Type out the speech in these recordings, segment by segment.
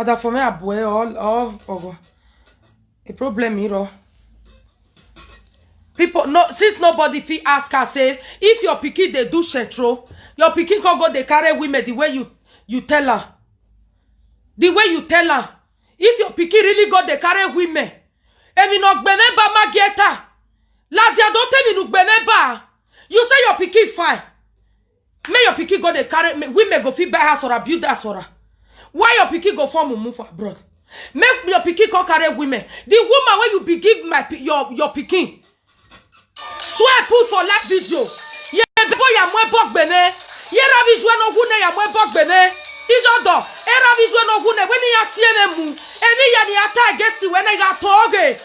Other for me, a boy, all a problem here. People, no, since nobody fee ask her, say, if your pikin they do shetro, your pikin can go they carry women the way you tell her. The way you tell her. If your pikin really go they carry women, and you not beneba mageta. Ladia don't tell me no beneba. You say your pikin fine. May your pikin go they carry women go feed by house or abuse that sort. Why your pikin go for move for abroad? Make your pikin go carry women. The woman when you be give my your pikin. Swear put for live video. Ye boy ya mwe bok bene. Ye ravi jwe no gune ya mwe bok bene. Ijodo. E ravi jwe no gune. When ya tiene mu. Eni ya ni ata against you when I got toge.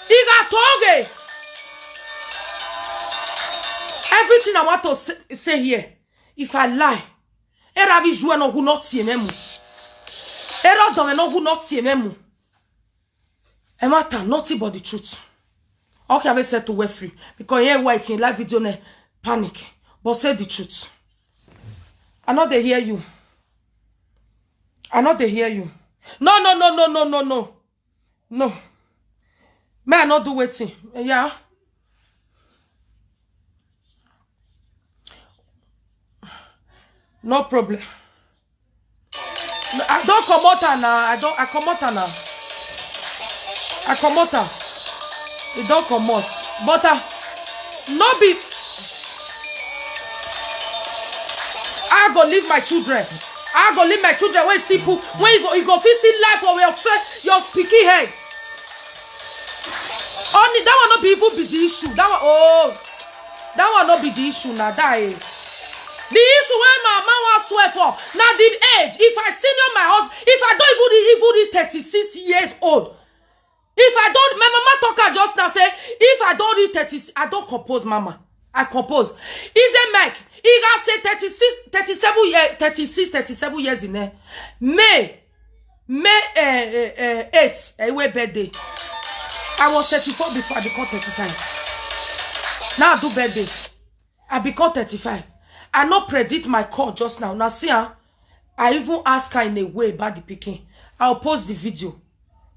I got toge. Everything I want to say here. If I lie. E ravi jwe no gune tiene mu. E ravi no gune tiene mu. E matter nothing but the truth. Okay, I said to wear free because your wife in live video ne panic. But say the truth. I know they hear you. I know they hear you. No. No. May I not do waiting? Yeah. No problem. I don't come out now. I come out now. I come out. It don't come out. But no be. I go leave my children. I go leave my children when still put when you go still life for your picky head. Only that one not be even be the issue. That one not be the issue now. That is. The issue when my man was swear for now the age. If I senior my husband, if I don't even reach 36 years old. If I don't, my mama talk her just now say, if I don't reach 30, I don't compose, mama. I compose. EJ Mike, he got say 37 years in there. May 8, away birthday. I was 34 before I become 35. Now I do birthday. I become 35. I not predict my call just now. Now see her, I even ask her in a way about the picking. I'll post the video.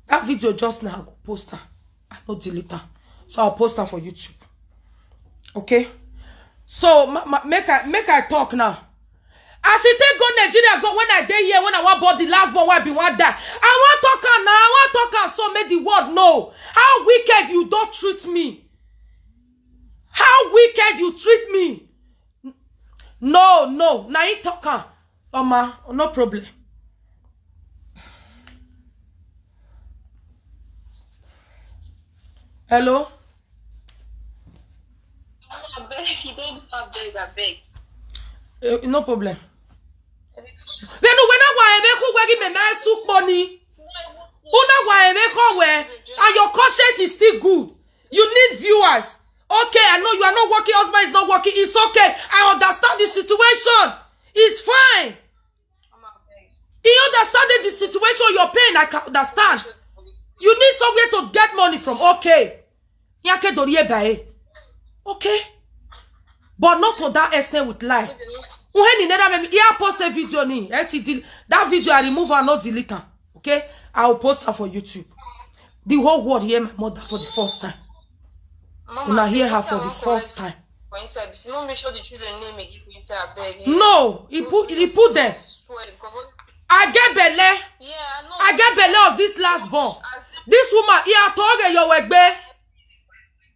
That video just now, I go post her. I not delete her. So I'll post her for YouTube. Okay? So, make I talk now. As it take go Nigeria, go when I day here, when I want bought the last born, why be one die. I want talk her now. I want talk her so make the world know how wicked you don't treat me. How wicked you treat me. No. Now you talk her. Oma, no problem. Hello? No problem. Then when and your content is still good. You need viewers. Okay, I know you are not working, husband is not working. It's okay. I understand the situation. It's fine. He understands the situation you're paying. I can understand. You need somewhere to get money from. Okay. Okay. But not to that extent with lie. I post a video. That video I remove and not delete her. Okay? I will post her for YouTube. The whole world hear my mother for the first time. Mama, hear her for the first time. No, he put them. I get belly. I get belly of this last born. This woman, he told your wegbe.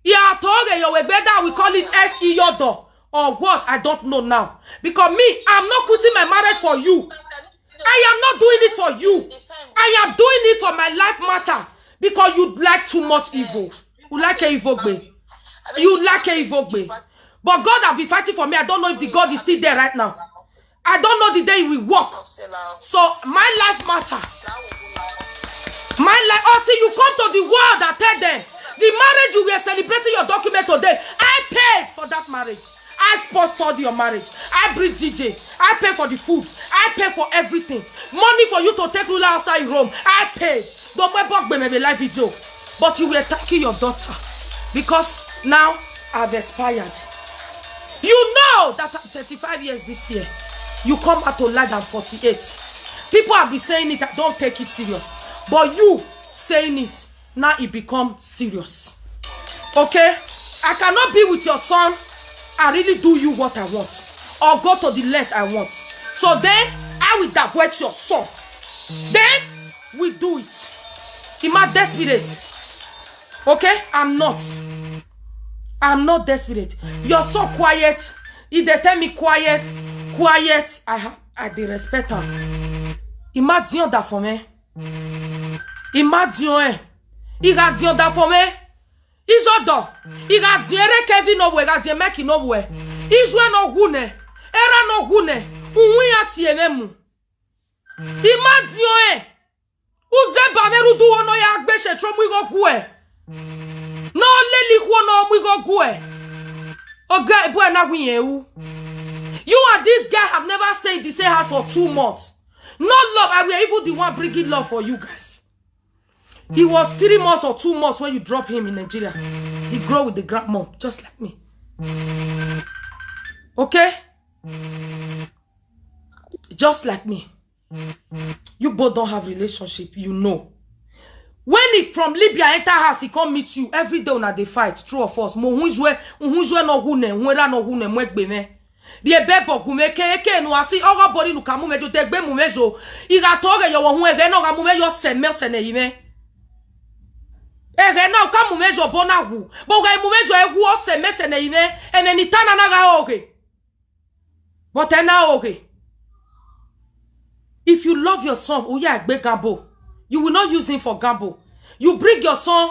He told your wegbe that we call it SE Yodo. Or what? I don't know now. Because me, I'm not quitting my marriage for you. I am not doing it for you. I am doing it for my life matter. Because you like too much evil. You like a evil way. You like a evil way. But God has been fighting for me. I don't know if the God is still there right now. I don't know the day he will walk. So my life matter. My life, until you come to the world and tell them, the marriage you were celebrating your document today, I paid for that marriage. I sponsored your marriage. I bring DJ. I pay for the food. I pay for everything. Money for you to take Lula outside Rome. I paid. Don't make live video. But you were attacking your daughter. Because now I've expired. You know that at 35 years this year, you come out to lie than 48. People have been saying it, I don't take it serious. But you saying it, now it becomes serious. Okay? I cannot be with your son. I really do you what I want. Or go to the length I want. So then, I will divert your son. Then, we do it. Am I desperate? Okay? I'm not. I'm not desperate. You're so quiet. If they tell me quiet, I dey respect her. Imagine that for me. Imagine. Imagine that for me. Ijodo. Igadire Kevin no we gadie make no we. Ijwe no gune. Era no gune. Unwi atieme mu. Imagine. Uze bameru du ono ya agbese tro mu go gue. No leli ku no mu go gue. Oga ebo na gwiye wu. You and this guy have never stayed in the same house for 2 months. No love. I will even the one bringing love for you guys. He was 3 months or 2 months when you drop him in Nigeria. He grew with the grandmom, just like me. Okay? Just like me. You both don't have relationship, you know. When he from Libya enter house, he come meet you. Every day when they fight, true or false. Mo hunjwe no hune, nwera no hune, mwekbe me. Die bebo gume keke no asi oga body no kamu mejo tegbe mu mejo. Iga toge yo hu ege no ga mu mejo seme sene yime. Ege no kamu mejo bona hu. Bo ga mu mejo egu o seme sene yime. Eme ni tana na ga oge. But na oge. If you love your son, oh yeah, gbe gambo. You will not use him for gamble. You bring your son,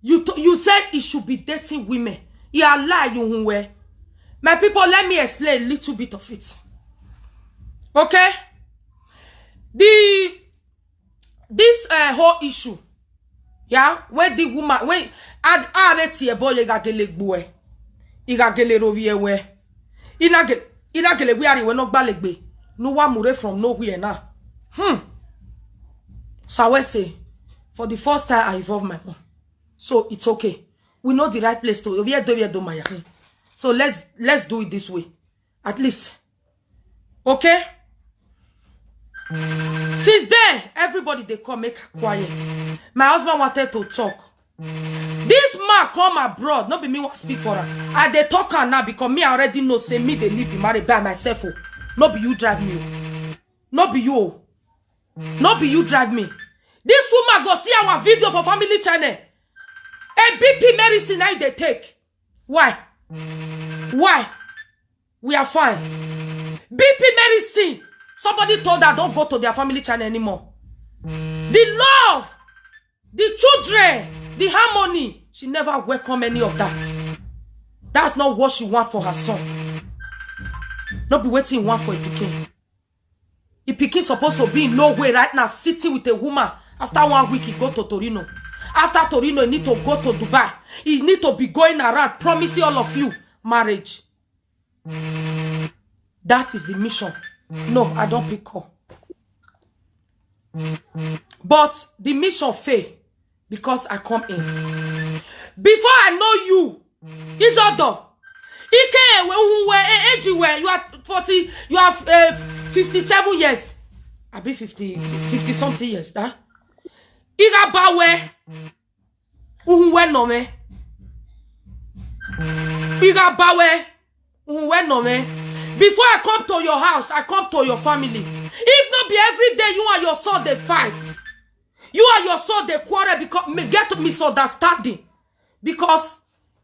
you said he should be dating women. You are lie, you hunwe. My people, let me explain a little bit of it. Okay? This whole issue, yeah, when the woman, when adeti boy igagele gboe, igagele roviewe, inagele we are we no gbalegbe, no one mure from nowhere now. So I will say, for the first time I involve my mom. So it's okay. We know the right place to do my yahoo. So let's do it this way. At least. Okay? Since then, everybody they come make quiet. My husband wanted to talk. This man come abroad. Not be me want speak for her. And they talk her now because me already know say me they leave the marriage by myself. Not be you drive me. Not be you. Not be you drive me. This woman go see our video for family channel. A BP medicine I they take. Why? Why? We are fine. BP medicine. Somebody told her don't go to their family channel anymore. The love, the children, the harmony. She never welcome any of that. That's not what she want for her son. Not be waiting one for a pikin. A pikin supposed to be in nowhere right now, sitting with a woman. After 1 week, he go to Torino. After Torino, he need to go to Dubai. He need to be going around promising all of you marriage. That is the mission. No, I don't pick her. But the mission fail because I come in. Before I know you, it's other. You are 40, you are 57 years. I be 50 something years, that. Iga bawe. Uwe no me. Iga bawe. Uwe no me. Before I come to your house, I come to your family. If not be every day you and your son they fight. You and your son they quarrel because get misunderstanding. Because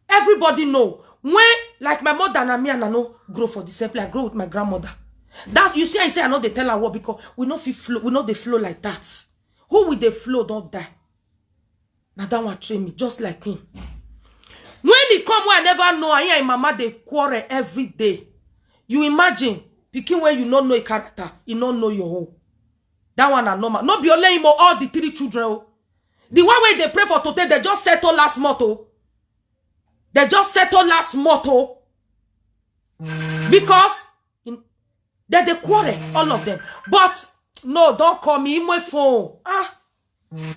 everybody know when like my mother and me and I know grow for the same place. I grow with my grandmother. That's you see I say I know they tell her what because we know flow, we know they flow like that. Who with the flow don't die. Now that one train me just like him. When he come where I never know I hear mama they quarrel every day. You imagine picking where you don't know a character, you don't know your own. That one are normal. Not be only him or all the 3 children. The one way they pray for today, they just settle last motto. They just settle last motto. Because they quarrel, all of them. But no, don't call me in my phone.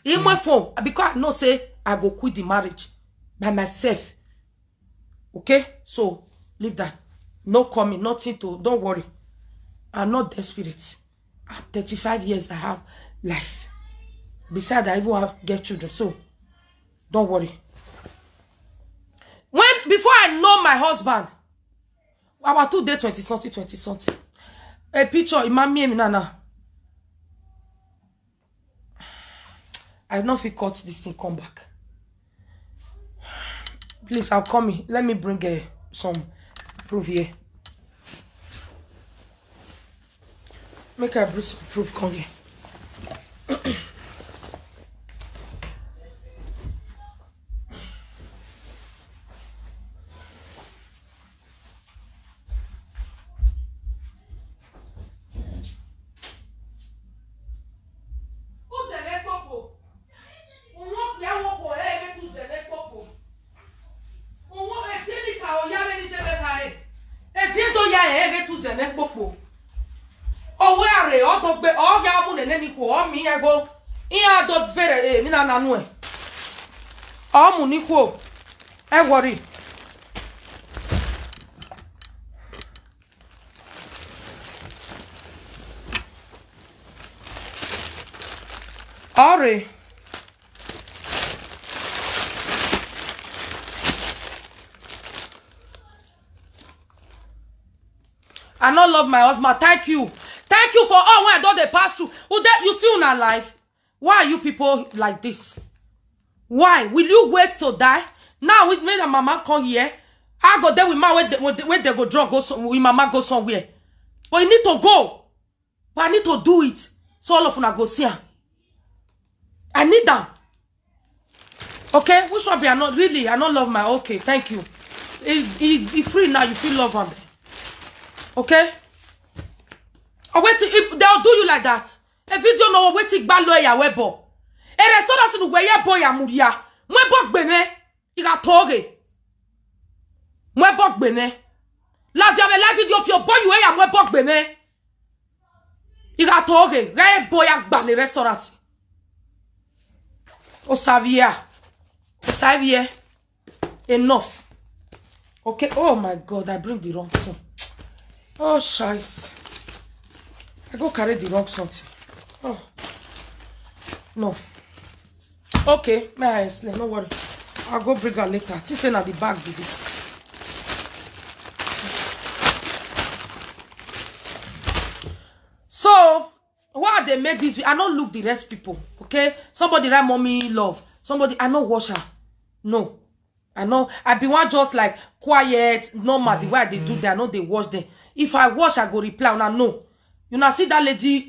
In my phone. Because I know say I go quit the marriage by myself. Okay? So leave that. No coming, nothing to, don't worry. I'm not desperate. I'm 35 years, I have life. Besides, I even get children, so don't worry. Before I know my husband, about 2 days, 20 something. A picture, Imami Nana. I don't know if he cut this thing, come back. Please, I'll come in. Let me bring some proof here. Make a proof come here. Worry. Ori. I don't love my husband. Thank you. Thank you for all when I don't they pass through. You see in our life. Why are you people like this? Why? Will you wait to die? Now with me and mama come here. I go there with my when they go drunk, with mama go somewhere. But you need to go. But I need to do it. So all of you go see her. I need them. Okay? Which one be I not really? I don't love my okay. Thank you. If free now, you feel love on. Okay? Or wait if they'll do you like that. A video no wait to ban lawyer webo. A restaurant in where boy amuria. Mwebok bene. Iga toge. Mwebok bene. La diame la video of your boy you ya mwebok bene. Iga toge. Gaye boy akban le restaurant. O Xavier. Enough. Okay. Oh my God, I bring the wrong thing. Oh, shice. I go carry the wrong something. Oh. No. Okay, may I explain? No worry. I'll go bring her later. She say now the bag do this. So, why they make this? I don't look the rest people. Okay? Somebody write mommy love. Somebody, I know wash her. No. I know. I be one just like quiet, normal, the way they do that. I know they wash them. If I wash, I go reply. Now, no. You know, see that lady,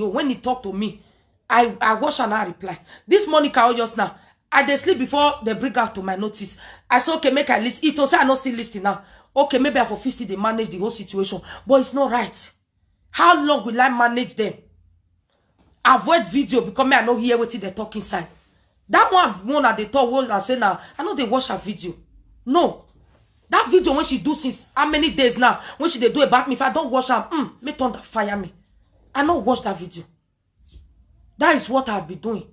oh, when he talk to me, I wash and I reply. This Monica just now, I dey sleep before they bring out to my notice. I say, okay, make I list. It also I not still listing now. Okay, maybe I for 50 they manage the whole situation. But it's not right. How long will I manage them? Avoid video because me I know hear what they talk inside. That one at the top will I say now, I know they watch her video. No. That video when she do since how many days now, when she they do about me, if I don't watch her, me thunder fire me. I don't watch that video. That is what I've been doing.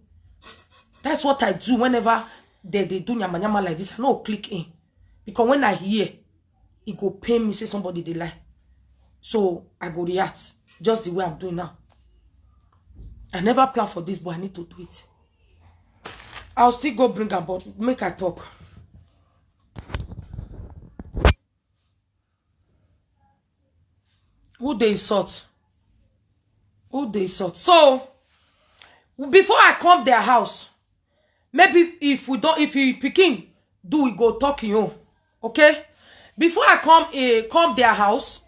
That's what I do whenever they do nyama nyama like this. I know click in. Because when I hear, it go pain me, say somebody they lie. So I go react just the way I'm doing now. I never plan for this, but I need to do it. I'll still go bring her, but make her talk. Who they insult? Who they insult? So, before I come their house, maybe if we picking, do we go talking you? Okay? Before I come their house,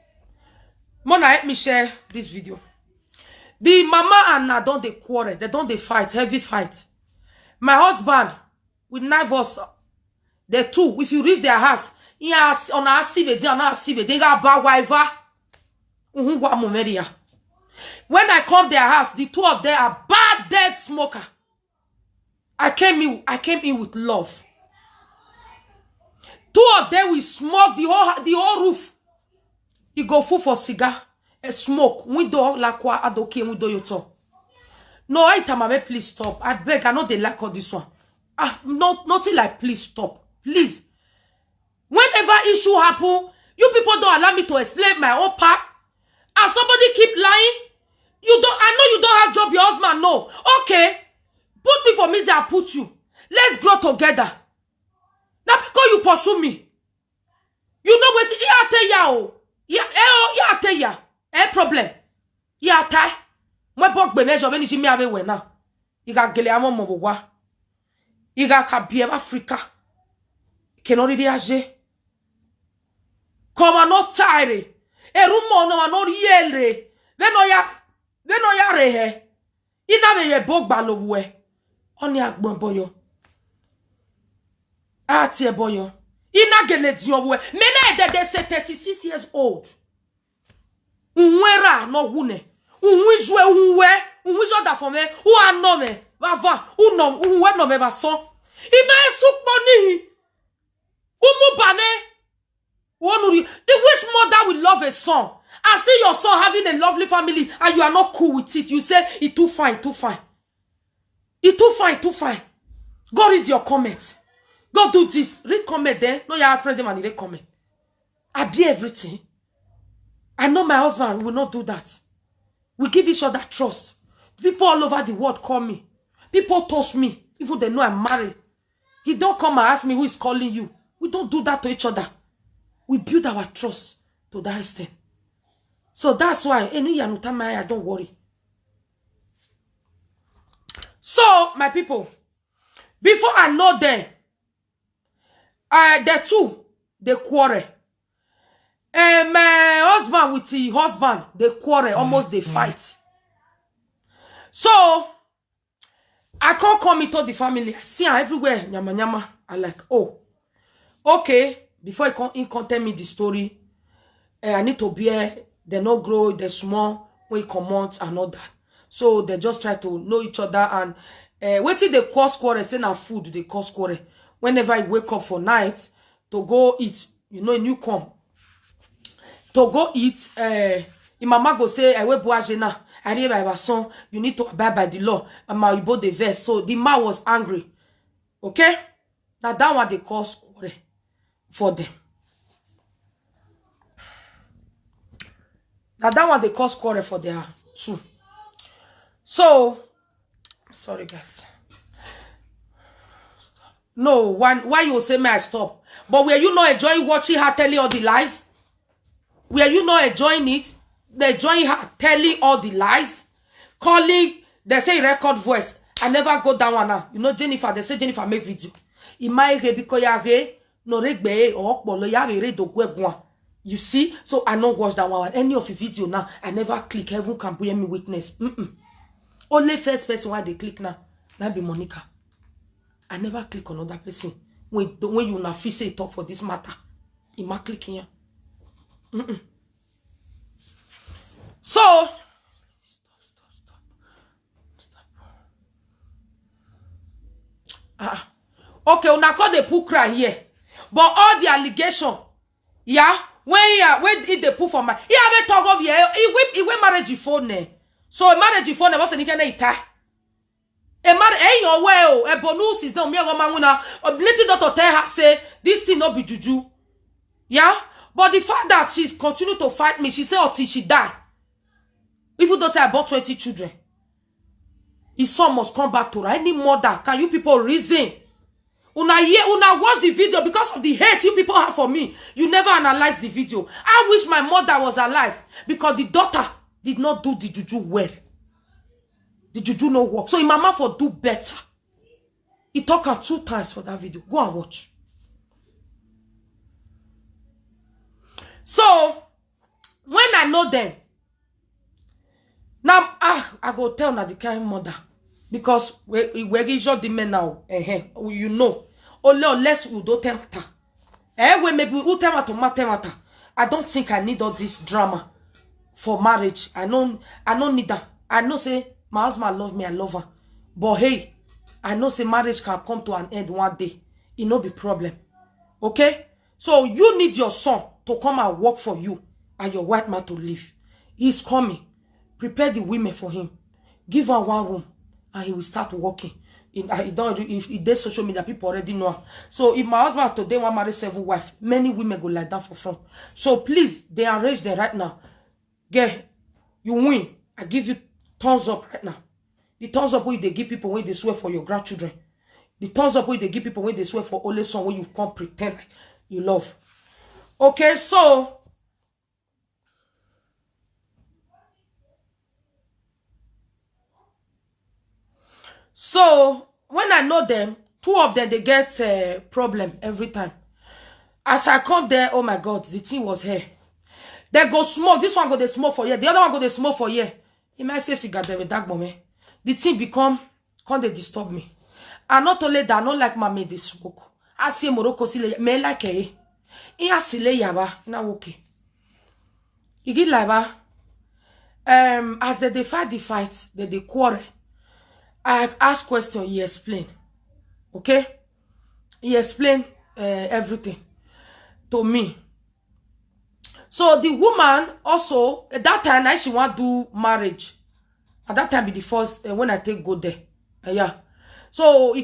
Mona help me share this video. The mama and Na don't they quarrel, they don't they fight, heavy fight. My husband with nervous, the two, if you reach their house, he has on our CV, they got bad wife. When I come their house, the two of them are bad dead smoker. I came in with love. Two of them will smoke the whole roof. You go full for cigar, a smoke. Window lakwa adoke window yoto. No, I tell mama, please stop. I beg, I know they like all this one. Nothing like please stop. Please. Whenever issue happen, you people don't allow me to explain my own part. And somebody keep lying. I know you don't have job, your husband, no. Okay. Put me for media, I put you. Let's grow together. Now because you pursue me. You know what? Yeah, tell ya. Yeah, tell ya. Problem. Yeah, tie. My book be measure when you me have we now. You got gele amo mo wa. You got kabie Africa. Kenori di age. Come not tire. E rumo no no yele. We no ya rehe. Ina be ye bog balowe. Oni agbon boyo. Ati e boyo. Ina gele diowe. Mena de say 36 years old. Unwera no wune. Unwijwe unwijo da for me. U anome. Vava. Unwe no me va so. Ima esukpo ni. Umubane. The wish mother will love a son. I see your son having a lovely family and you are not cool with it. You say, it's too fine, too fine. It's too fine, too fine. Go read your comments. Go do this. Read comment there. No, you're afraid of and read comment. I be everything. I know my husband will not do that. We give each other trust. People all over the world call me. People toast me. Even they know I'm married. He don't come and ask me who is calling you. We don't do that to each other. We build our trust to that extent. So that's why any Yanutamaya, don't worry. So, my people, before I know them, the two, they quarrel. My husband with the husband, they quarrel, almost they fight. So, I can't come into the family. I see her everywhere, nyama nyama. I like, oh, okay. Before he can tell me the story, I need to be here. They not grow, they small, when he come out and all that. So they just try to know each other and wait till they cause quarrel, say na food, they cause quarrel. Whenever I wake up for night to go eat, you know, you come. To go eat, mama go say, I will boajena, I read my son, you need to abide by the law. And my both the verse. So the man was angry. Okay? Now that one they cause quarrel for them. Now that one they cause quarrel for their two. So, sorry guys. No, why you say me I stop? But were you not enjoying watching her telling all the lies? Were you not enjoying it? They enjoying her telling all the lies? Calling, they say record voice. I never go down one now. You know Jennifer, they say Jennifer make video. You see? So I don't watch that one. Any of the video now, I never click. Heaven can bring me witness. Only first person why they click now. That be Monica. I never click on another person. When you not feel say talk for this matter. You might click here. So okay, una call the put cry here. But all the allegation, yeah, when did they put for my have a talk of here, he went marriage phone. So marriage phone was an ita. A marriage your well, a bonus is no mere woman. Little daughter tell her say this thing not be juju. Yeah? But the fact that she's continued to fight me, she said until she died. Even though say I bought 20 children. His son must come back to her. Any mother, can you people reason? Una watch the video because of the hate you people have for me. You never analyze the video. I wish my mother was alive because the daughter did not do the juju well. The juju no work. So mama for do better. He talked her 2 times for that video. Go and watch. So when I know them, now I go tell na the kind mother. Because we just the men now, you know. Only unless we don't tell matter. We maybe we tell matter. I don't think I need all this drama for marriage. I don't need that. I know say my husband love me, I love her. But hey, I know say marriage can come to an end one day. It no be problem. Okay? So you need your son to come and work for you and your white man to live. He's coming. Prepare the women for him. Give her 1 room. And he will start working. If he does social media, people already know him. So if my husband today want to marry 7 wives, many women go like that for front. So please, they arrange them right now. Get you win. I give you thumbs up right now. The thumbs up where they give people when they swear for your grandchildren. The thumbs up where they give people when they swear for only son when you can't pretend like you love. Okay, so when I know them, two of them, they get a problem every time. As I come there, oh my God, the thing was here. They go smoke. This one go they smoke for here. The other one go they smoke for here. He might say cigar there with that moment. The thing can't they disturb me. And not only that, I don't like my made they smoke. I see Morocco sile me like eh. He sile yaba. Now okay. You get like as they fight the fight, they quarrel. I ask question, he explain. Okay? He explain everything to me. So the woman also, at that time, now she want to do marriage. At that time be the first, when I take go there. Yeah. So they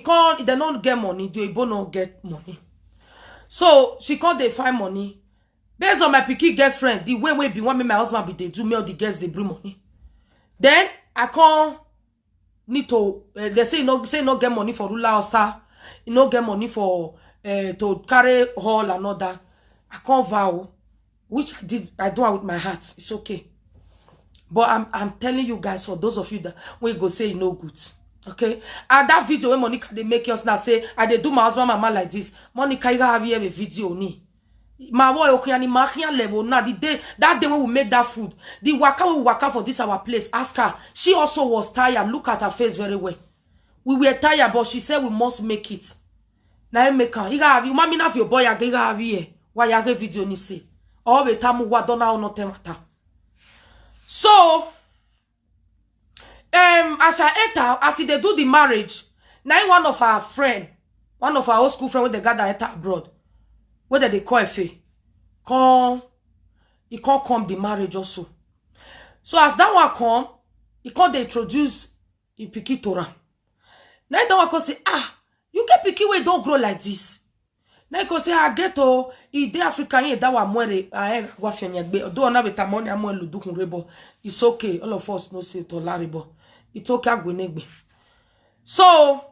don't get money, they don't get money. So she can't they find money. Based on my picky girlfriend, the way we be want me my husband be they do me all the girls they bring money. Then I can't need to they say no get money for ruler or star, you no get money for to carry hall and all that. I can't vow, which I do it with my heart. It's okay. But I'm telling you guys, for those of you that we go say no good. Okay? And that video when Monica they make us now say I they do my husband mama like this. Monica, you have here a video ni. My boy okay ni machian level now that day when we make that food. The waka we waka for this our place. Ask her. She also was tired. Look at her face very well. We were tired, but she said we must make it. Now make her. You have you mami na your boy you have here. Why you have video ni say. All the time we don't know nothing matter. So as I enter, as they do the marriage, now one of our friend, one of our old school friend when they got that abroad, whether they call Efe, he can't come the marriage also. So as that one come, he can't they introduce the Piki Torah. Now that one can say, you get Piki where don't grow like this. Now you can say, I get the African that one mwere go fianyagbe. Do na beta money amwe ludukun rebo. It's okay. All of us know say to laribo. It's okay agwenegbe. So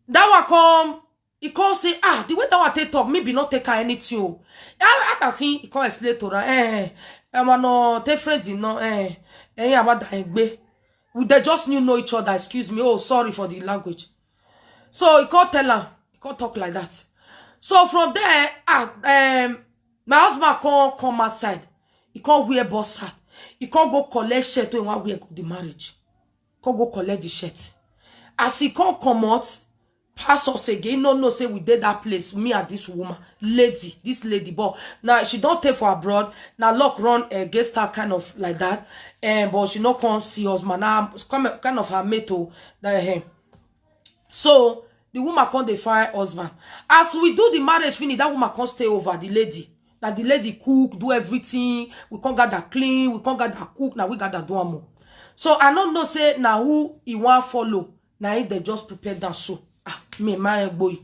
that one come, he can't say, the way that one take talk, maybe not take anything. He can't explain to her, I want to take friends in no, about that. They just know each other, excuse me. Oh, sorry for the language. So he can't tell her, he can't talk like that. So from there, my husband can't come outside. He can't wear boss hat. He can't go collect shirt when one wear the marriage. Can't go collect the shirt. As he can't come out, pass us again. No, say we did that place. Me and this woman, this lady. But now she don't take for abroad. Now luck run against her kind of like that. But she not come see us, man. Now kind of her mate to that. So the woman can't define husband. As we do the marriage finish, that woman can't stay over the lady. That the lady cook, do everything. We can't get that clean. We can't get that cook. Now we got that do more. So I don't know say now who he want follow. Now they just prepare that so. Me my boy.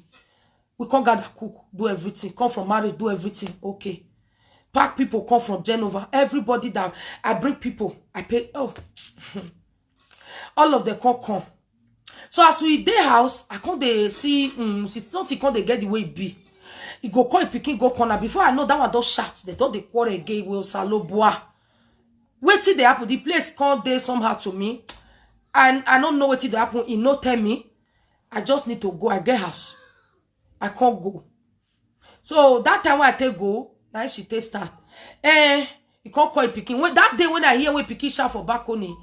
We can't get that cook, do everything. Come from marriage, do everything. Okay. Pack people come from Genova. Everybody that I bring people, I pay. Oh, all of them come. So as we dey house, I can't they see, don't can't they get the way it be. He go call picking go corner. Before I know that one don't shout. They thought they quarrel again will salo bois. Wait till they happen. The place can't they somehow to me. And I don't know what till they happen. He no tell me. I just need to go. I get house. I can't go. So that time when I take go, now she take start. He can't call picking. When that day when I hear when picking shout for back on it.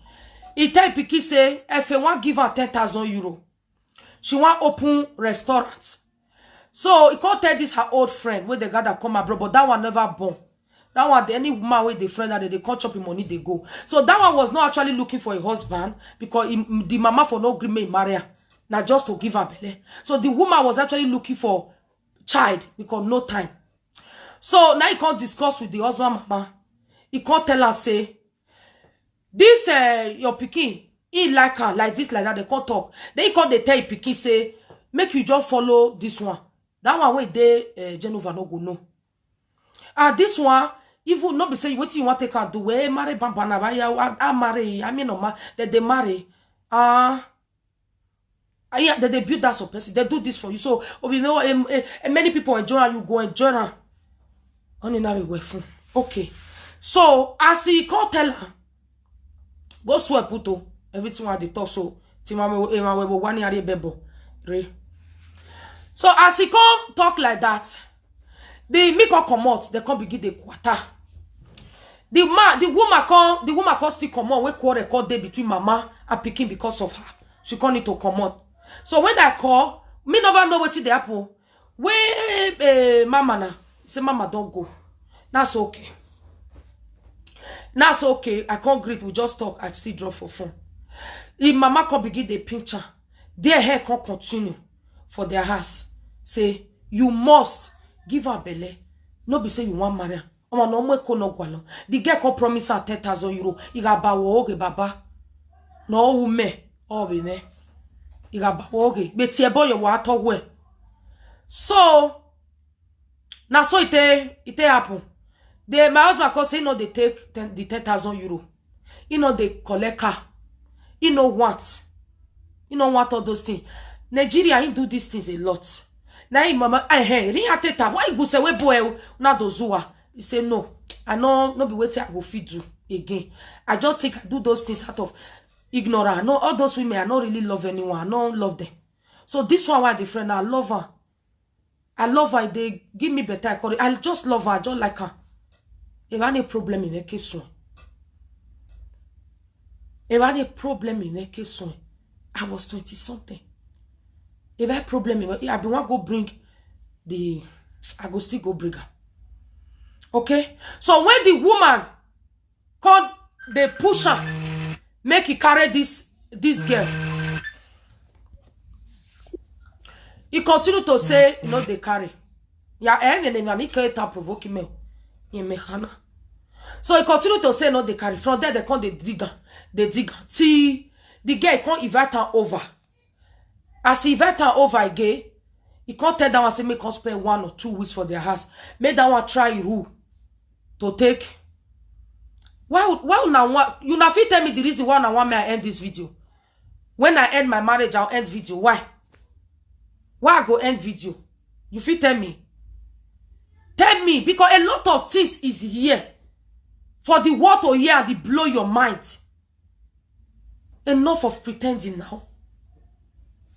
He tell Piki say, if you want give her 10,000 euro, she want open restaurant. So he can't tell this her old friend where they got that come abroad, but that one never born. That one, any woman with the friend that they can't chop him money, they go. So that one was not actually looking for a husband because the mama for no agreement marry her, not just to give her belly. So the woman was actually looking for child because no time. So now he can't discuss with the husband mama. He can't tell her say, this your pikin, he like her like this, like that. They can't talk. Then he can't they tell pikin say, make you just follow this one. That one where they Genova no go no. And this one, Even not be say what you want to take her do. Marry Bambana, I marry. I mean, no, that they marry. Yeah, they build that so person. They do this for you. So, you know, many people enjoy her, you go enjoy her. Only now we were full. Okay. So, as he can't tell her, go swear puto. Everything what they talk so. So, as he can't talk like that, they make her come out. They can't begin the quarter. The woman can't still come out. We call record day between mama and Pikin because of her. She can't need to come out. So when I call, me never know what they happen. Where mama na say mama don't go. That's okay. That's okay. I can't greet. We just talk. I still drop for phone. If mama can begin the pincher, their hair can continue for their house. Say you must give her belly. No be say you want marry. The girl can promise her 10,000 euro. You got bawo baba. No ume. Oh be me. You got bawo but your boy you want talk well. So now so it happen. My husband can say no they take the 10,000 euro. You know they collect her. You know what? You know what all those things. Nigeria he do these things a lot. Now mama why you go say we boy na dozua. He say no. I know not be waiting I go feed you again. I just think I do those things out of ignorance. No, all those women I don't really love anyone. I don't love them. So this one why different. I love her. I love her. They give me better. I just love her. I just like her. If I have a problem in my case, if I had a problem in my case, I was 20 something. If I have a problem in my, I don't want to go bring the, I go still go bring her. Okay? So when the woman called the pusher, make he carry this girl. He continue to say, you know, they carry. Yeah, and he can't provoke me. So he continue to say, no, they carry. From there, they come the digger. They dig. See, the girl can't invite her over. As he invite her over again, he can't tell that one, say, make her spend 1 or 2 weeks for their house. Make that one try rule to take. Why now? You not fit tell me the reason why I want me to end this video. When I end my marriage, I'll end video. Why? Why I go end video? You fit tell me. Tell me, because a lot of things is here for the world to hear and blow your mind. Enough of pretending now.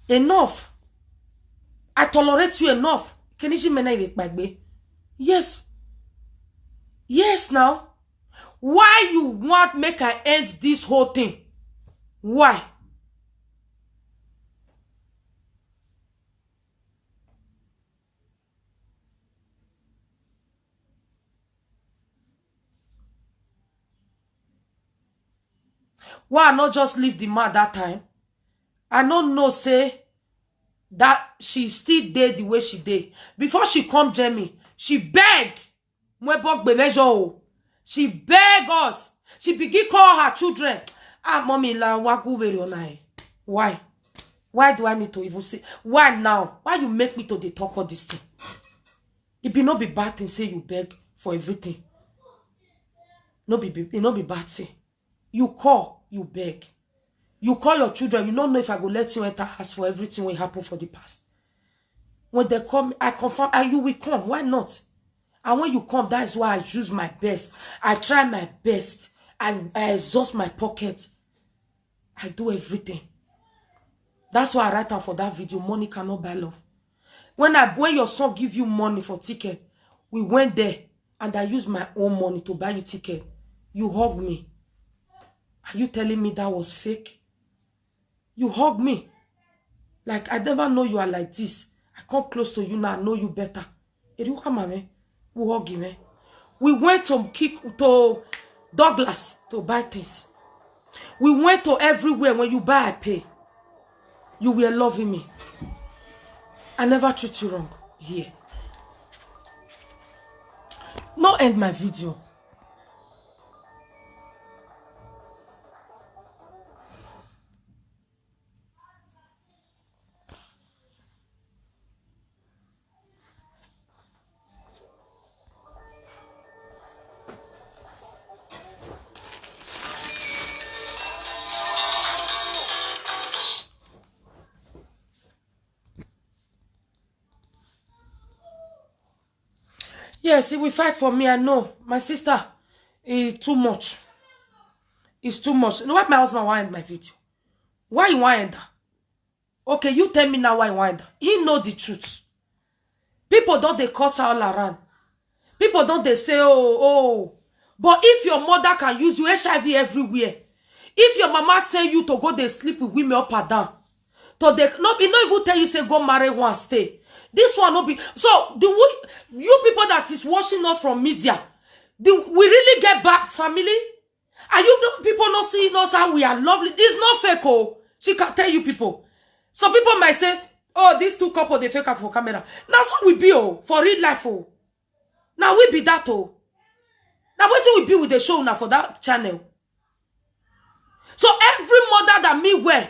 Enough. I tolerate you enough. Can you see? Yes. Yes, now. Why you want make I end this whole thing? Why? Why I not just leave the man that time? I don't know say that she still did the way she did. Before she come Jamie, she beg. She beg us. She begin call her children. Ah, mommy, la wagu very onai. Why? Why do I need to even say? Why now? Why you make me to the talk of this thing? It be not be bad thing say you beg for everything. It not be bad thing. You call, you beg. You call your children. You don't know if I go let you enter house for everything will happen for the past. When they come, I confirm, and you will come. Why not? And when you come, that is why I use my best. I try my best. I exhaust my pocket. I do everything. That's why I write out for that video. Money cannot buy love. When your son give you money for ticket, we went there and I used my own money to buy you ticket. You hug me. Are you telling me that was fake? You hug me. Like I never know you are like this. I come close to you now. I know you better. You come at me. We hug you, man. We went to Douglas to buy things. We went to everywhere. When you buy, I pay. You were loving me. I never treat you wrong here. No end my video. Yes, he will fight for me. I know. My sister, it's too much. It's too much. Why my husband want end my video? Why you want end? Okay, you tell me now why you want end. He know the truth. People don't they cuss all around. People don't they say, oh. But if your mother can use you HIV everywhere, if your mama send you to go they sleep with women up and down, to they not even tell you say go marry one stay. This one will be so you people that is watching us from media, we really get back family? Are you people not seeing us how we are lovely? It's not fake, oh. She can tell you people. Some people might say, oh, these two couple they fake for camera. Now so we be for real life, oh. Now we be that, oh. Now what we be with the show now for that channel? So every mother that me wear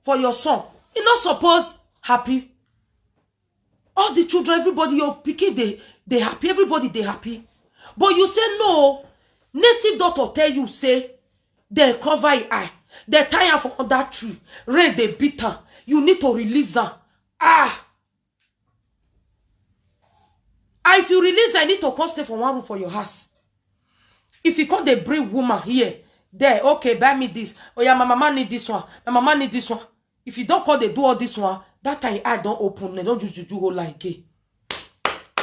for your son, you not supposed happy. All the children, everybody you're picking, they happy. Everybody they happy. But you say no. Native doctor tell you say they cover your eye. They tie her for that tree. Rain they beat her. You need to release her. If you release her, I need to come stay for one room for your house. If you call the bring woman here, there, okay, buy me this. Oh yeah, my mama need this one. My mama need this one. If you don't call, they do all this one. That time I don't open. They don't just do whole like it.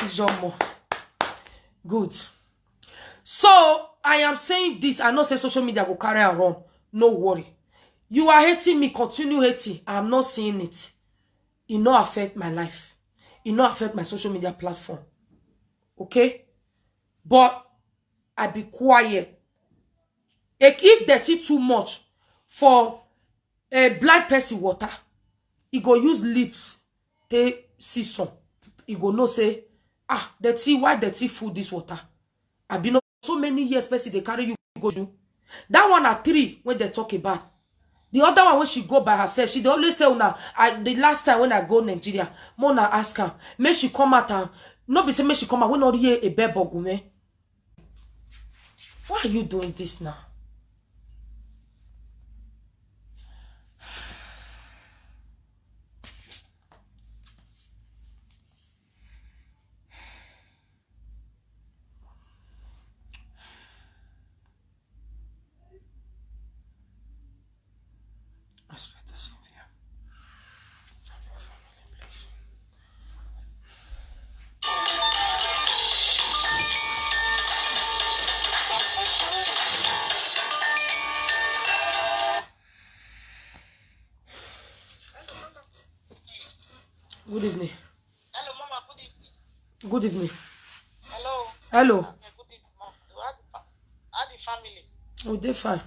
It's your more good. So I am saying this. I know say social media will carry around. No worry. You are hating me. Continue hating. I am not seeing it. It not affect my life. It not affect my social media platform. Okay? But I be quiet. If dirty too much for a blind person water, he go use lips. They see some. He go no say, dirty, why dirty food this water? I been so many years person they carry you go do. That one are 3 when they talk about. The other one when she go by herself, she they always tell now. The last time when I go Nigeria, Mona ask her, may she come out and not be say may she come out when not hear a bebogume. Why are you doing this now? Respect us, Sylvia. Good evening. Hello, Mama. Good evening. Good evening. Hello. Hello. Okay, good evening, Mom. How the family? Oh, they fine.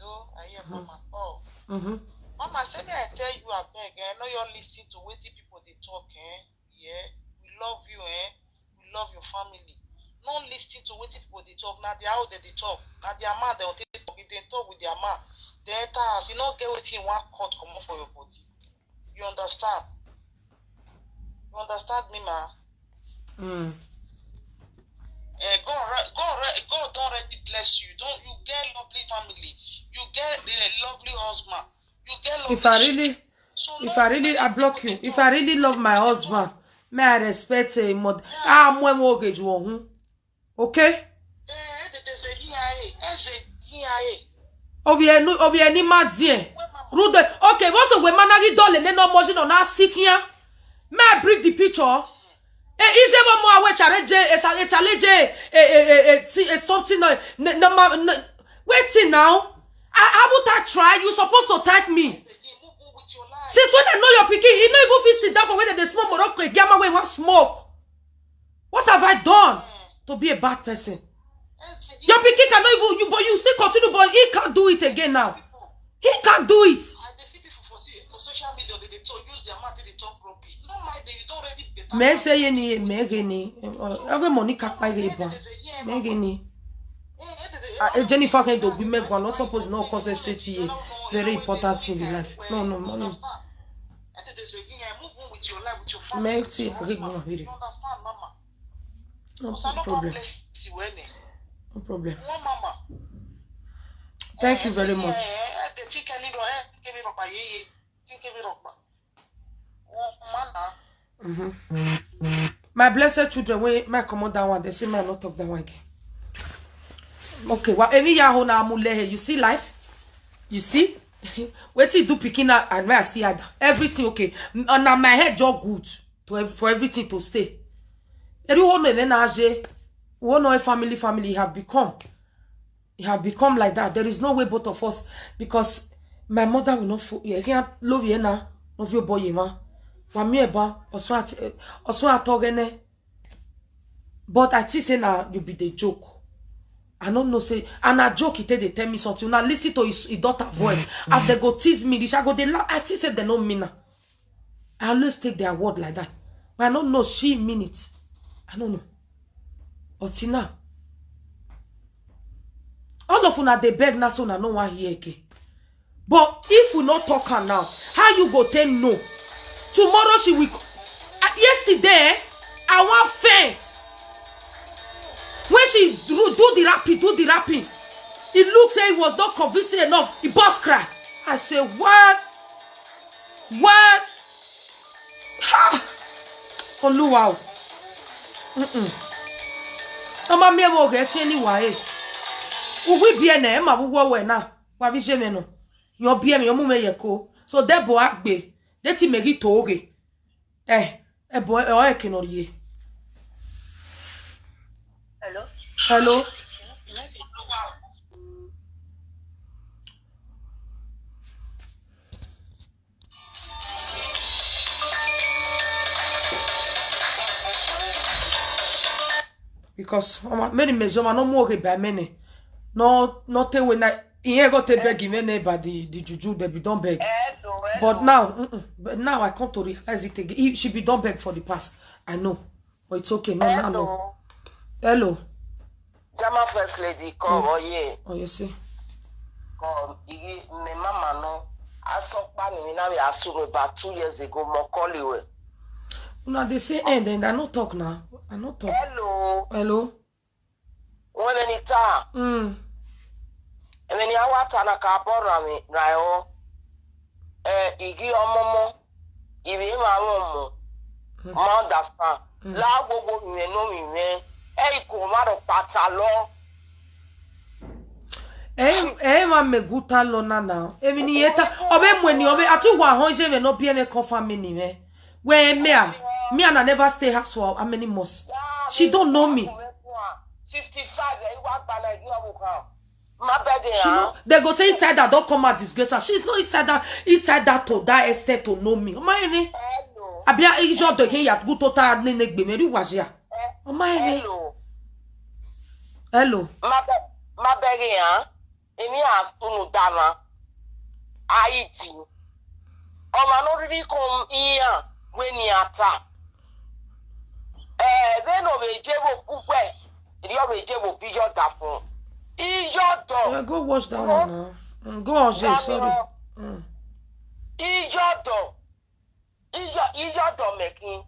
I hear Mama. Oh. Mama, say me I tell you I beg. I know you're listening to what people they talk, Yeah. We love you, We love your family. Not listening to what people they talk. Now they how they talk. Now their man they talk. If they talk with their man, they enter us. You not get what in one cut come on for your body. You understand? You understand me, ma? God don't already bless you. Don't you get lovely family? You get a lovely husband. You get lovely. If I really, I block you. If I really love my husband, may I respect a mother. I'm one mortgage one. Okay? Obi any madie. Rude. Okay, what's a woman I don't let no motion on that sick here? May I bring the picture? Is ever more a challenge something waiting now? How would I try? You supposed to tag me. Since when I know you're picking, you know if you sit down for when they smoke Morocco, gamma way what smoke. What have I done to be a bad person? Your picking cannot even you, but you still continue, but he can't do it again now. He can't do it. Me say any megeni. Every money can't buy the one. Megeni. Jennifer can do be make one. Not supposed no concentrate here. Very important thing in life. No, money. Make see. No problem. No problem. Thank you very much. My blessed children, when my come on that one, they say, man, not talk that one again. Okay, well, any yaho na amule, you see life? You see? Wait till you do picking up and where I see everything okay. Now my head just good for everything to stay. Everyone know menage. We know a family have become. It have become like that. There is no way both of us because my mother will not you can't love you now. No your boy ma. Wamieba also atogene. But I think say now you be the joke. I don't know say and a joke it they tell me something. Now listen to his daughter voice as they go tease me. They shall go they laugh. I think say they don't mean. I always take their word like that. But I don't know she mean it. I don't know. Otina. All of una they beg na so na no one here again. But if we not talk her now, how you go tell no? Tomorrow she will. Yesterday, I want faint. When she do the rapping, it looks like it was not convincing enough. He burst cry. I say, what? What? Ha! Oluwa. Ama mi wo ge se ni wa e. Uwi bi ene ma wo we na. Wa vi je me no. Yo bi me yo mu me ye ko. So debo agbe. Deti megi toge. Boy e ke no ye. Hello? Hello? Because many measures no more by many. No, not when I here got a beg him by the juju they be done beg. But now I come to realize it again. She be done beg for the past. I know. But it's okay. No, now no. Hello. Jama first lady call Oh, you see. Call me mama no. I saw me now we assume about 2 years ago more call you. No, they say end and I not talk now. I not talk. Hello. Hello. When any time. And when you want na ka borrow me rayo. Igi omomo. Ibi ma womo. Ma understand. La gogo mi no mi ko ma do patalo. Ma me guta lo na now. Emi ni yeta obe mweni obe atu wa honje me no bi me confirm me ni me. Where me and I never stay house for how many months. She don't know me. 65 they go say inside that don't come out disgrace her. She's not inside that to that extent to know me. Oma ene. Abia ijo do he ya go total ne gbe me ri wajia. Oma ene. Hello. Ma bege ya. Emi astunu dana. Aiti. Oma no really come here when you attack. Then we jebo pupe. We jebo pigeon dafun. Yeah, go watch that one now. Go on, Jay, sorry. Ijodo making.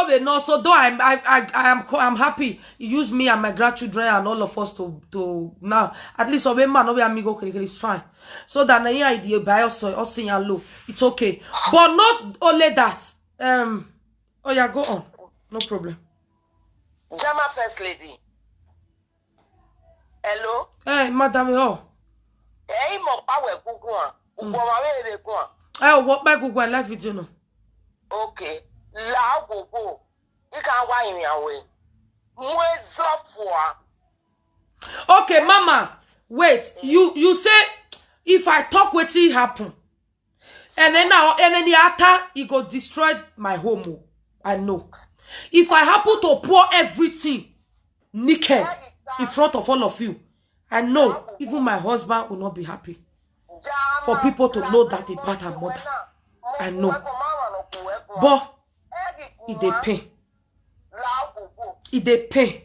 Okay, no. So though I'm happy. You use me and my grandchildren and all of us to now at least obey man obey amigo is fine. So that any idea by us low. It's okay. But not only that. Oh yeah, go on. No problem. Jama first lady. Hello? Hey, madam, mo pa we gugun. What back Google live video no? Okay. La gogo. You can why me away. Okay, mama. Wait. You say if I talk wetin happen. And then the attack it go destroy my home. I know. If I happen to pour everything naked in front of all of you, I know even my husband will not be happy. For people to know that they bad her mother. I know. But it dey pain. It dey pain.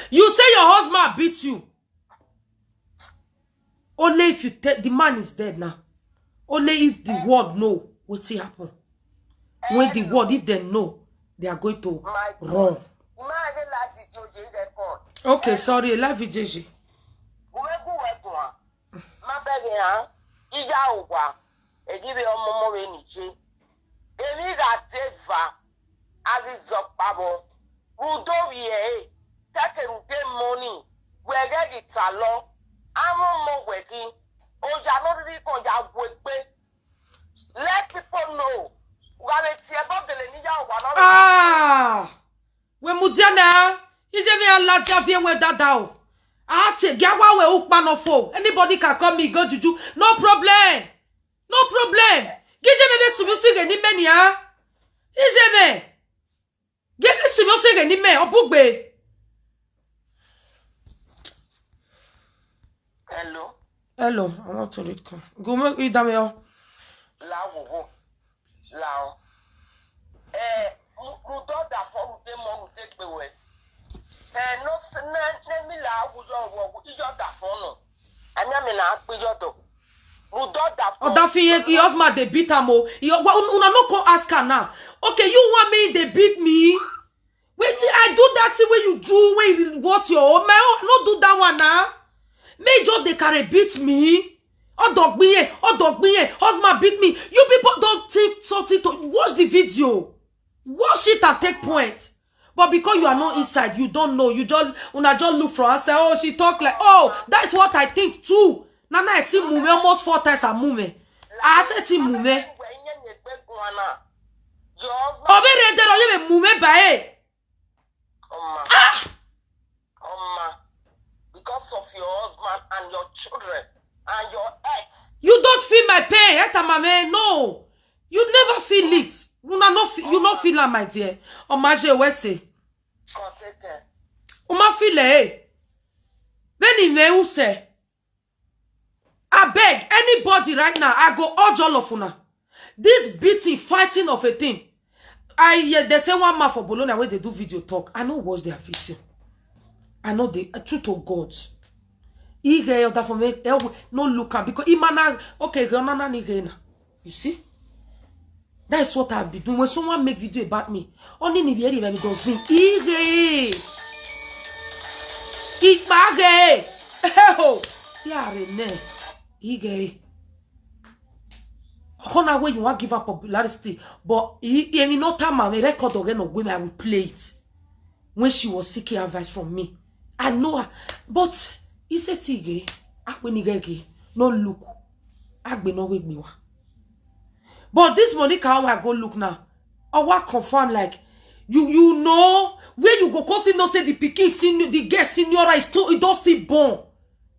You say your husband beat you. Only if you tell the man is dead now. Only if the world know what's happen. When the world, if they know, they are going to run. Okay, sorry, live with JJ. ya ija ugwa egibe omomo we niche emi ga teva alizopabo rudowie take rute money wege gitalo amomo wegi oja no ri ko ja gwepe let people know wale tie bobele ni ja ugwa no we mudiana ije mi alati afie we dada o ati gawa we ukpa no fo anybody can come me go juju no problem gije me be subusi ge ni meni ha ije me ge me subusi ge ni me obugbe hello I want to read come go me idame o lawo rudo da for de mo de pe we no ne mi la awujo wo ijo da fun no anya mi na pejo to rudo da fun Odafi your husband they beat am o una no come ask her now okay you want me they beat me wait till I do that thing when you do when you what your man no do that one now major they carry beat me Odogbiye husband beat me you people don't take something to watch the video watch it and take point. But because you are not inside, you don't know. You just look for her and say, oh, she talk like, oh, that's what I think too. Nana, I think move almost 4 times a move. I think move. Because of your husband and your children and your ex. You don't feel my pain, no. You never feel it. You not feel that, my dear. Omaje wese. Uma feel it. Then in say, I beg anybody right now. I go urge all of una. This beating, fighting of a thing. They say one man for Bologna where they do video talk. I know watch their video. I know the truth of God. No look at because imana okay, you see. That is what I'll be doing. When someone make video about me, only if you hear does mean oh, yeah, Rene, when you want to give up popularity, but you know time I record again of women I will play it when she was seeking advice from me. I know her, but he said tige, akwenigege, no look, agbe no wake me wa. But this Monica, how I go look now? I want confirm like you know where you go cause no say the pikin senior the guest senior is still it does still born.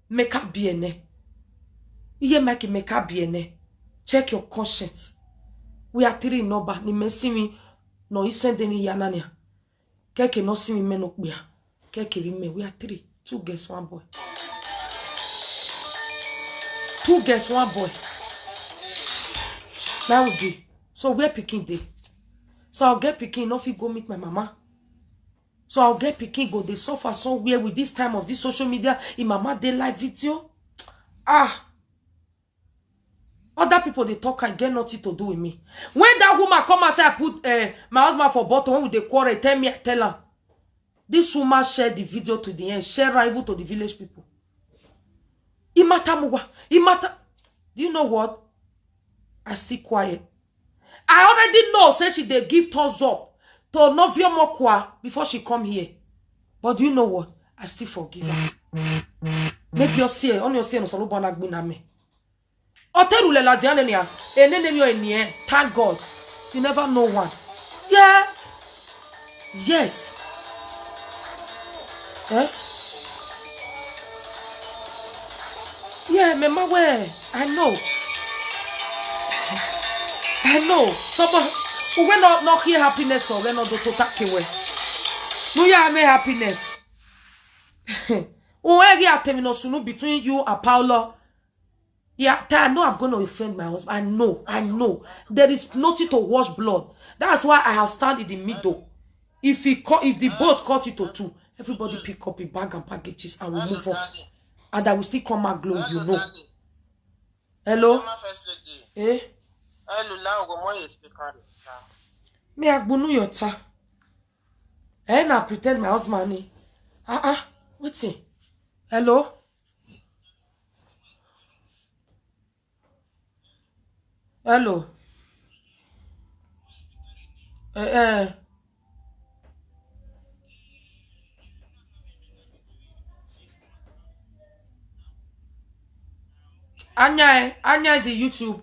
Make up bien. You make up bien. Check your conscience. We are 3 number. Ni men see me no he send me yanania. Keke no see me men up bia. Keke we are 3. 2 girls, 1 boy. 2 girls, 1 boy. That would be. So where picking day? So I'll get picking enough you go meet my mama. So I'll get picking go they suffer somewhere with this time of this social media in mama day live video. Other people they talk and get nothing to do with me. When that woman come and say I put my husband for bottom when they quarrel, tell her. This woman shared the video to the end, share rival to the village people. Imata. Do you know what? I stay quiet. I already know, say she they give thumbs up to Novia Mokwa before she come here. But do you know what? I still forgive her. Make your say, on your say, no salo bana gbina me. Oterule la diane niya, enene yo eniye. Thank God. You never know one. Yeah. Yes. Eh? Yeah, mama where? I know. I know. Someone who will not hear happiness or when not do to take away. No, yeah, me happiness. Between you and Paula. Yeah, I know I'm going to offend my husband. I know. There is nothing to wash blood. That's why I have stand in the middle. If the boat cut it to 2, everybody pick up a bag and packages and we move on. And I will still come back glow, you know. Hello? Eh? Me agbunu yota. Eh na pretend my husband. What's it? Hello? Hello. Anya the YouTube.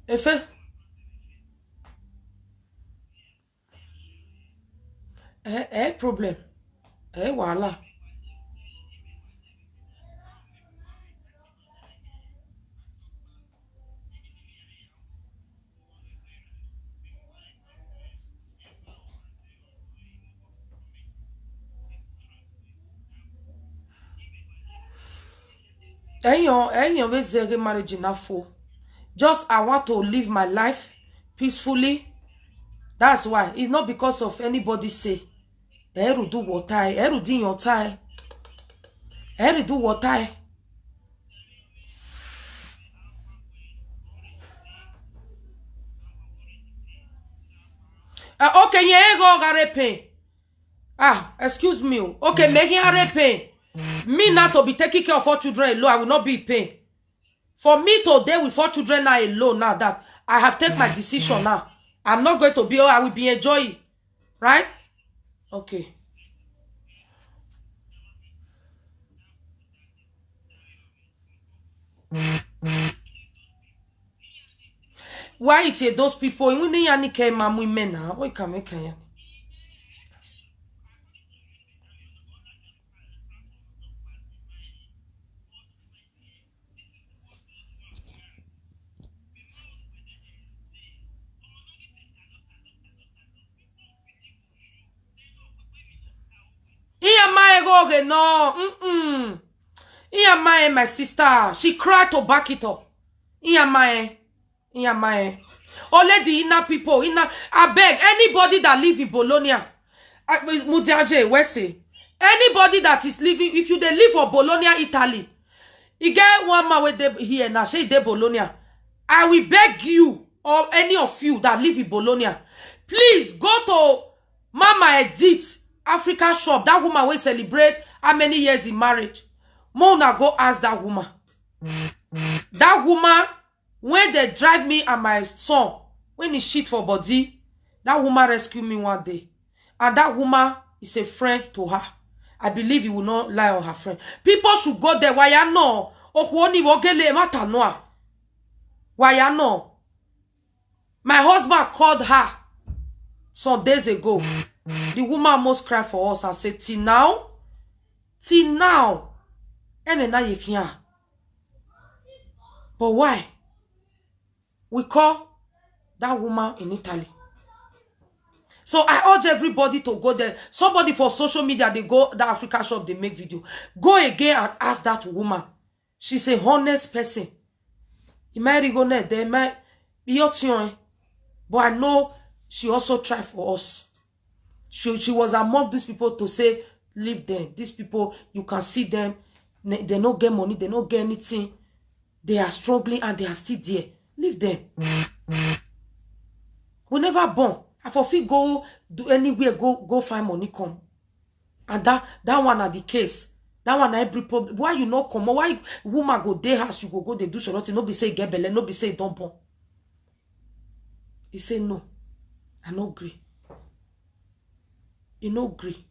Efe. Problem. Wala. Enyo we zere marriage enough. Just I want to live my life peacefully. That's why. It's not because of anybody say. Eru do what I. Eru din your tie. Eru do what I. Okay, yeah, go garepe. Excuse me. Okay, making a pain. Me not to be taking care of 4 children alone, I will not be in pain. For me today with 4 children now alone, now that I have taken my decision now, I'm not going to be, I will be enjoying. Right? Okay. Why it's those people? When they yani came, I'm women now. What can make it? No. Iyamae, my sister. She cried to back it up. Iyamae. Only the inner people. I beg anybody that live in Bologna. Mudiaje, Wese. Anybody that is living, if you they live for Bologna, Italy, you get one man with here now, say de Bologna. I will beg you, or any of you that live in Bologna, please go to Mama Edith Africa shop. That woman will celebrate how many years in marriage. Mona go ask that woman. That woman, when they drive me and my son, when he shit for body, that woman rescued me one day. And that woman is a friend to her. I believe he will not lie on her friend. People should go there. Why you know? Why you know? My husband called her some days ago. The woman almost cried for us and said, till now, but why? We call that woman in Italy. So I urge everybody to go there. Somebody for social media, they go the Africa shop, they make video. Go again and ask that woman. She's a honest person. It might go there, they might be your tune. But I know she also tried for us. She was among these people to say, leave them. These people, you can see them. They don't get money. They don't get anything. They are struggling and they are still there. Leave them. We never born. I forfeit go do anywhere. Go find money come. And that one are the case. That one every problem. Why you not come? Why woman go there house you go they do nothing? No be say get belle. No be say don't born. He say no. I no agree. You no agree.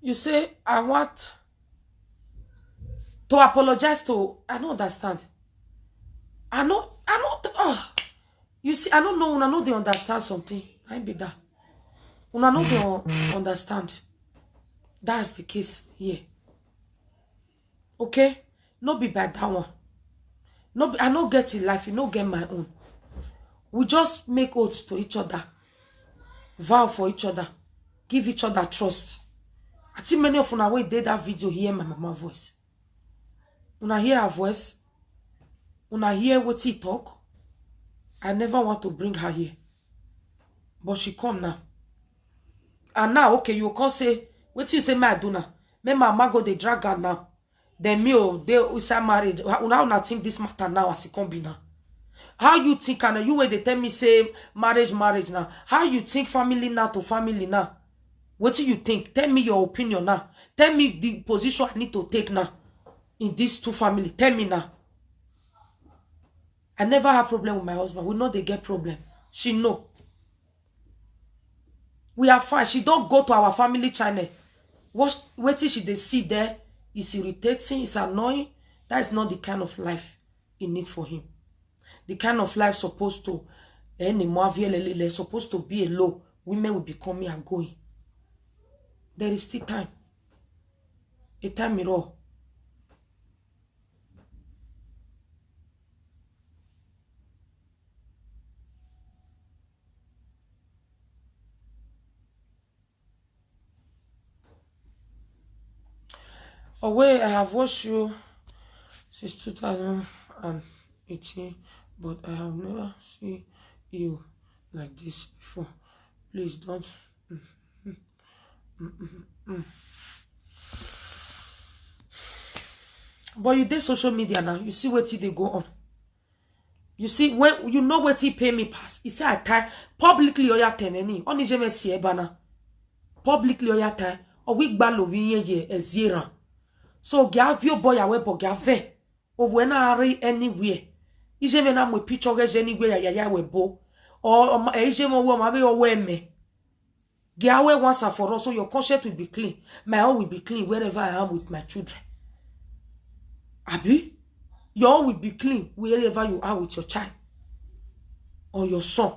You say, I want to apologize to, I don't understand. You see, I don't know, I know they understand something. I be that. I know they understand. That's the case here. Okay? No be by that one. No be, I no get in life, you no get my own. We just make oaths to each other. Vow for each other. Give each other trust. I think many of you did that video hear my mama voice. Una hear her voice. Una hear what he talk. I never want to bring her here. But she come now. And now, okay, you can say, what you say, my do now? Me mama go dey drag her now. Then me they say married. How una think this matter now as it come be now? How you think and you where they tell me say marriage now? How you think family now to family now? What do you think? Tell me your opinion now. Tell me the position I need to take now in these two families. Tell me now. I never have problem with my husband. We know they get problem. She know. We are fine. She don't go to our family channel. What she they see there is irritating, it's annoying. That is not the kind of life you need for him. The kind of life supposed to supposed to be a low. Women will be coming and going. There is still time. A time it all. Wait, I have watched you since 2018, but I have never seen you like this before. Please don't. But you did social media now. You see what they go on. You see when you know what he pay me pass. You say I tie publicly or ya teneni. Only je me see bana. Publicly or ya tie. Or we balovi ye a zero. So give your boy away but give or when I read anywhere. Ije me na mo picture anywhere ya we bo. Or ije mo wo ma be o we me. Gawe once and for all, so your conscience will be clean. My own will be clean wherever I am with my children. Abi, your own will be clean wherever you are with your child or your son.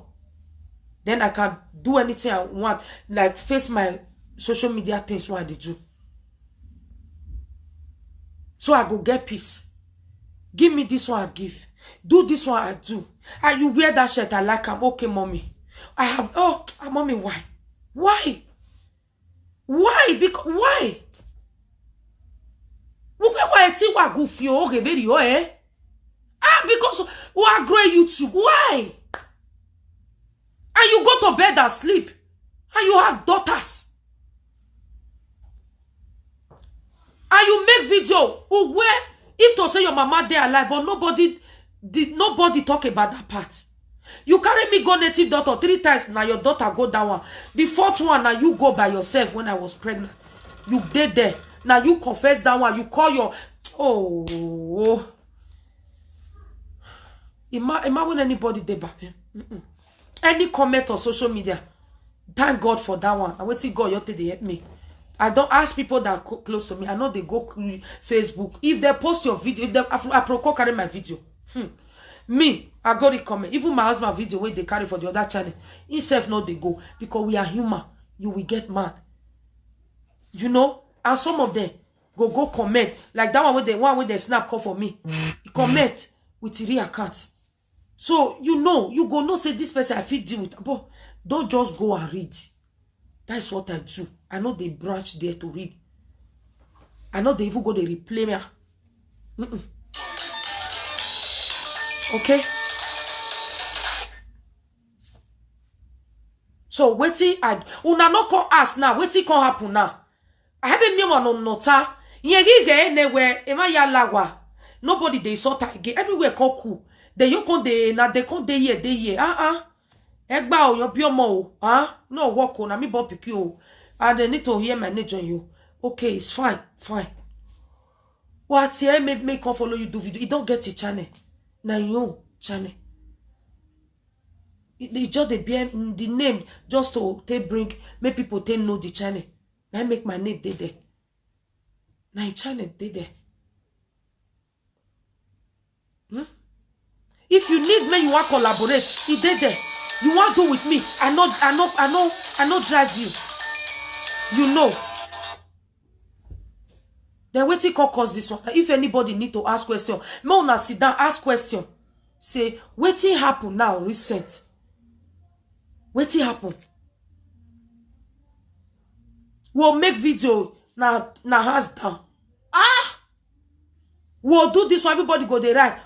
Then I can do anything I want, like face my social media things what I do. So I go get peace. Give me this one I give. Do this one I do. And you wear that shirt I like. I'm okay, mommy. I have mommy, why? Why? Why? Because why? Because we are growing YouTube. Why? And you go to bed and sleep. And you have daughters. And you make video where if to say your mama they alive, but nobody talk about that part. You carry me go native daughter 3 times, now your daughter go that one. The 4th one, now you go by yourself when I was pregnant. You did there. Now you confess that one. You call your... Oh. Imagine anybody there back then. Any comment on social media. Thank God for that one. I wait till God, they help me. I don't ask people that are close to me. I know they go Facebook. If they post your video, if they I procure carry my video. Me, I got it comment. Even my husband video where they carry for the other channel. Himself no they go. Because we are human. You will get mad. You know? And some of them go comment. Like that one with the snap call for me. Comment with 3 accounts. So you know, you go no say this person I fit deal with. But don't just go and read. That is what I do. I know they branch there to read. I know they even go they replay me. Okay? So wetin I una no come ask now. Wetin can happen now? I have a me one nota. Yegi ge anywhere. Ema ya lawa. Nobody they sort again. Everywhere come cool. They you come they na they come they here. Egba o your biomo o. No work on. Na me born pikin o. And they need to hear my name join you. Okay, it's fine. What here make come follow you do video. You don't get a channel. Now you channel. It just the name just to bring make people know the channel. Now make my name there. Now channel there. If you need me, you want collaborate. It there. You want to do with me. I know drive you. You know. Then waiting cause this one. If anybody need to ask question, me sit down, ask question. Say, waiting happen now, recent. Waiting happen. We'll make video now hands down. We'll do this one, everybody go there right.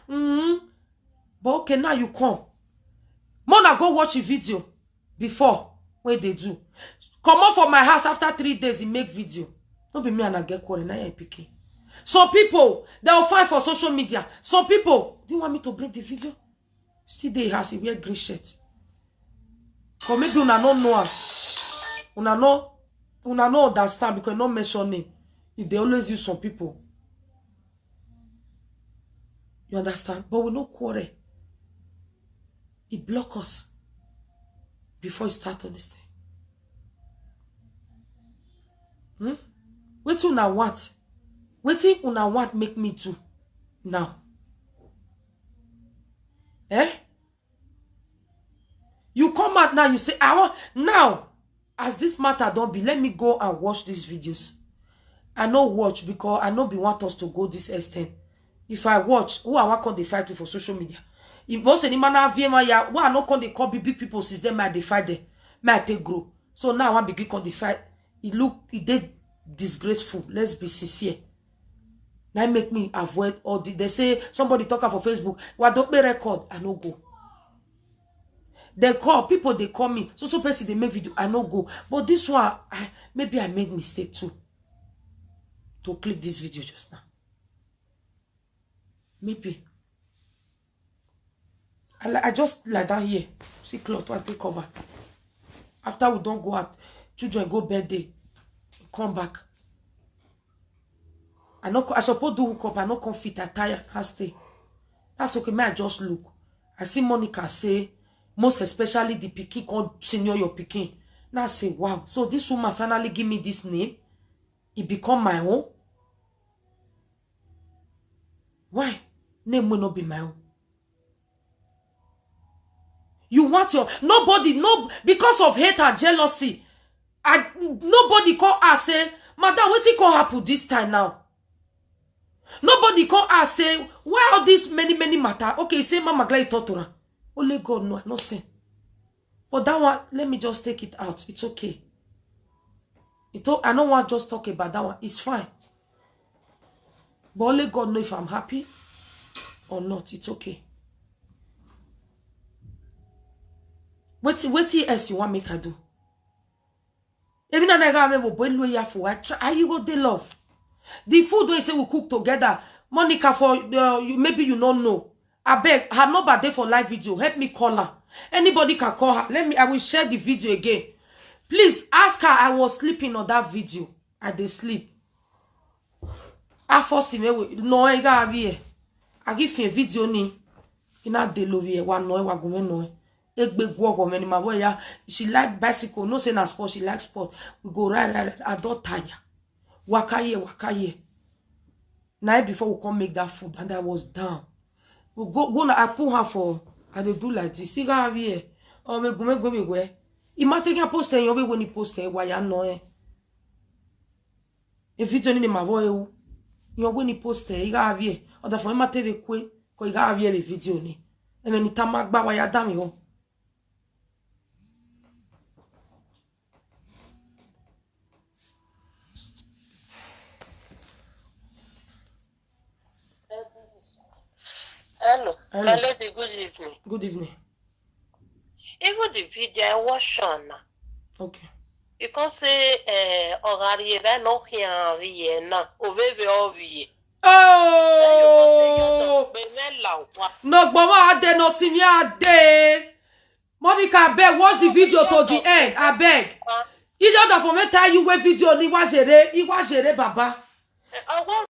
But okay, now you come. Mona go watch a video before when they do. Come on from my house after 3 days, he make video. No be me and I get quarrel, now you picking. Some people, they'll fight for social media. Some people, do you want me to break the video? Still they has a weird green shirt. But maybe una don't know. Una no understand because no mention name. If they always use some people. You understand? But we no quarrel. He block us before he start on this thing. Wetin una want? Wetin una want make me do now? You come out now, you say, I want now. As this matter don't be, let me go and watch these videos. I no watch because I no be want us to go this extent. If I watch, who I want to fight with for social media? If most any man have ya, who I not come they call big people since them I fight them, may I take grow. So now I want big on the fight. It did disgraceful. Let's be sincere. Now make me avoid all the. They say somebody talk for Facebook. Why don't me record? I no go. They call people. They call me. So person they make video. I no go. But this one, maybe I made mistake too. To click this video just now. Maybe. I just like that here. See cloth. I take cover. After we don't go out, children go birthday, come back. I suppose do hook up. I not come fit. I tire. I stay. That's okay. May I just look. I see Monica say, most especially the pikin called senior your pikin. Now I say, wow. So this woman finally give me this name. It become my own. Why? Name will not be my own. You want your nobody, no, because of hate and jealousy. Nobody call us say, Madam, what's it gonna happen this time now? Nobody call us say, why all this many matter? Okay, say Mama Glad Totora. Only God know, not say. But that one, let me just take it out. It's okay. I don't want to just talk about that one. It's fine. But only God know if I'm happy or not. It's okay. What else you want me to do? Even though I have a boy lawyer for you go they love. The food we say we cook together. Monica for maybe you don't know. I beg her number there for live video. Help me call her. Anybody can call her. I will share the video again. Please ask her. I was sleeping on that video. I did sleep. I force him. No, I got here. I give you a video ni. Ina de lovie one no wa gume no. She like bicycle. No say na sport. She like sport. We go ride. I don't tire. Wakaye. Night before we come make that food, and I was down. We go na I pull her for. I dey do like this. See how here. Oh we go where. He might take a poster. You when he poster. Why you know eh? If you turn in my voice, you when he poster. You got here. Or the for him might take a quick. Cause you got here a video ni. And when he tamak ba why you damn you. Hello. Hello. Lady, good evening. Good evening. Even the video I watch on. Okay. You can say, no here na over. Oh! No, Mama, Ade, no, Simia, Ade. Monica, beg, watch the video to the end. I beg. He don't for me tell you what video ni wa jere, Baba.